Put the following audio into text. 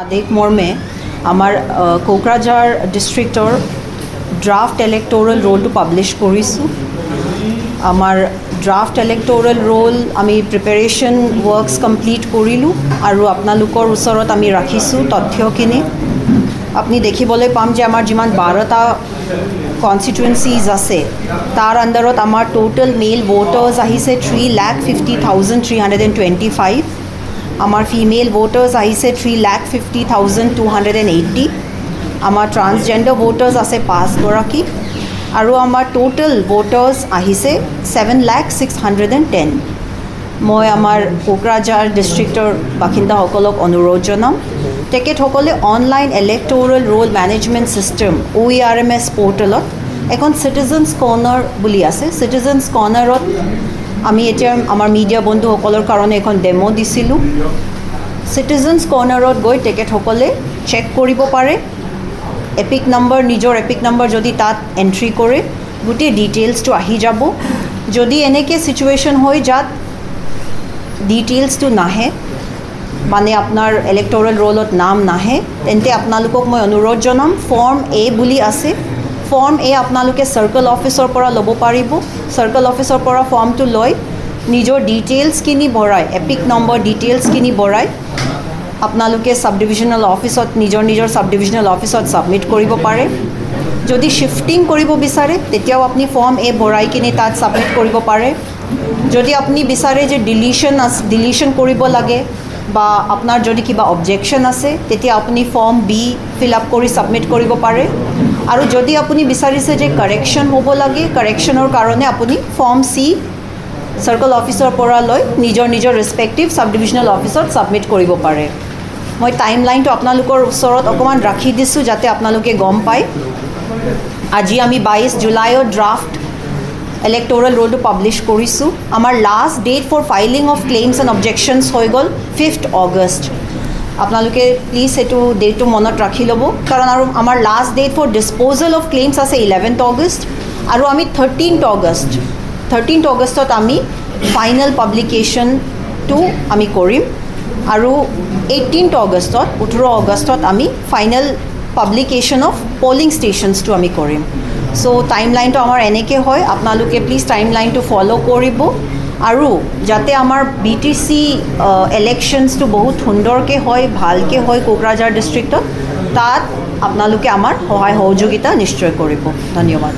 আদেশ মৰ্মে আমাৰ কোকৰাঝাৰ ডিস্ট্ৰিক্টৰ ড্ৰাফট ইলেক্টোৰাল ৰোলটো পাবলিশ কৰিছো। আমাৰ ড্ৰাফট ইলেক্টোৰাল ৰোল আমি প্ৰিপাৰেশন ওয়াৰ্কস কমপ্লিট কৰিলো আৰু আপোনালোকৰ ওচৰত আমি ৰাখিছো তথ্যখিনি। আপনি দেখিবলৈ পাম যে আমাৰ যিমান 12টা কনস্টিটুৱেন্সিজ আছে তাৰ আন্ডাৰত আমাৰ টোটাল মেল ভোটাৰ্স আহিছে 3,50,325। আমাৰ ফিমেল ভোটাৰ্স আহিছে 3,50,280। আমাৰ ট্ৰান্সজেন্ডাৰ ভোটাৰ্স আছে 5 গৰাকী আৰু আমাৰ টোটাল ভোটাৰ্স আহিছে 7,06,110। মই আমাৰ কোকৰাঝাৰ ডিস্ট্ৰিক্টৰ বাসিন্দাসকলক অনুৰোধ জনাম তেখেতসকলে online electoral roll management system OERMS পোর্টালত এখন সিটিজেন্স কর্নার বুলি আছে। সিটিজেন্স কর্নারত আমি এতিয়া আমার মিডিয়া বন্ধুসকলৰ কাৰণে এখন ডেমো দিছিলোঁ। সিটিজেন্স কৰ্নাৰত গৈ তেখেতসকলে চেক কৰিব পাৰে। এপিক নম্বৰ নিজৰ এপিক নম্বৰ যদি তাত এন্ট্ৰি কৰে গোটেই ডিটেইলছটো আহি যাব। যদি এনেকৈ সিচুৱেশ্যন হয় যাত ডিটেইলছটো নাহে মানে আপোনাৰ ইলেক্ট'ৰেল ৰোলত নাম নাহে তেন্তে আপোনালোকক মই অনুৰোধ জনাম ফৰ্ম A বুলি আছে। ফৰ্ম A আপোনালোকে সাৰ্কেল অফিচৰ পৰা ল'ব পাৰিব। সাৰ্কেল অফিচৰ পৰা ফৰ্মটো লৈ নিজৰ ডিটেইলছখিনি ভৰাই এপিক নম্বৰ ডিটেইলছখিনি ভৰাই আপোনালোকে সাব ডিভিজনেল অফিচত নিজৰ সাব ডিভিজনেল অফিচত সাবমিট কৰিব পাৰে। যদি শিফটিং কৰিব বিচাৰে তেতিয়াও আপুনি ফৰ্ম A ভৰাই কিনে তাত সাবমিট কৰিব পাৰে। যদি আপুনি বিচাৰে যে ডিলিশ্যন কৰিব লাগে বা আপোনাৰ যদি কিবা অবজেকশ্যন আছে তেতিয়া আপুনি ফৰ্ম B ফিল আপ কৰি সাবমিট কৰিব পাৰে। আৰু যদি আপুনি বিচাৰিছে যে কাৰেকশ্যন হ'ব লাগে কাৰেকশ্যনৰ কাৰণে আপুনি ফৰ্ম C সাৰ্কেল অফিচৰ পৰা লৈ নিজৰ ৰেসপেক্টিভ সাব ডিভিজনেল অফিচত সাবমিট কৰিব পাৰে। মই টাইমলাইনটো আপোনালোকৰ ওচৰত অকমান ৰাখি দিছোঁ যাতে আপোনালোকে গম পায়। আজি আমি 22 জুলাইৰ ড্ৰাফট ইলেক্টোৰাল ৰোলটো পাবলিছ কৰিছোঁ। আমাৰ last date for filing of claims and objections হৈ গ'ল 5 অগষ্ট। আপোনালোকে প্লিজ এইটো ডেটটো মনত ৰাখি ল'ব কাৰণ আৰু আমাৰ last date for disposal of claims আছে 11 অগষ্ট আৰু আমি 13 অগষ্টত আমি ফাইনেল পাব্লিকেশ্যনটো আমি কৰিম আৰু 18 অগষ্টত আমি ফাইনেল পাব্লিকেশ্যন অফ পলিং ষ্টেচনছটো আমি কৰিম। চ' টাইমলাইনটো আমাৰ এনেকৈ হয় আপোনালোকে প্লিজ টাইমলাইনটো ফ'ল' কৰিব আৰু যাতে আমাৰ BTC ইলেকশ্যনছটো বহুত সুন্দৰকৈ হয় ভালকৈ হয় কোকৰাঝাৰ ডিষ্ট্ৰিক্টত তাত আপোনালোকে আমাৰ সহায় সহযোগিতা নিশ্চয় কৰিব। ধন্যবাদ।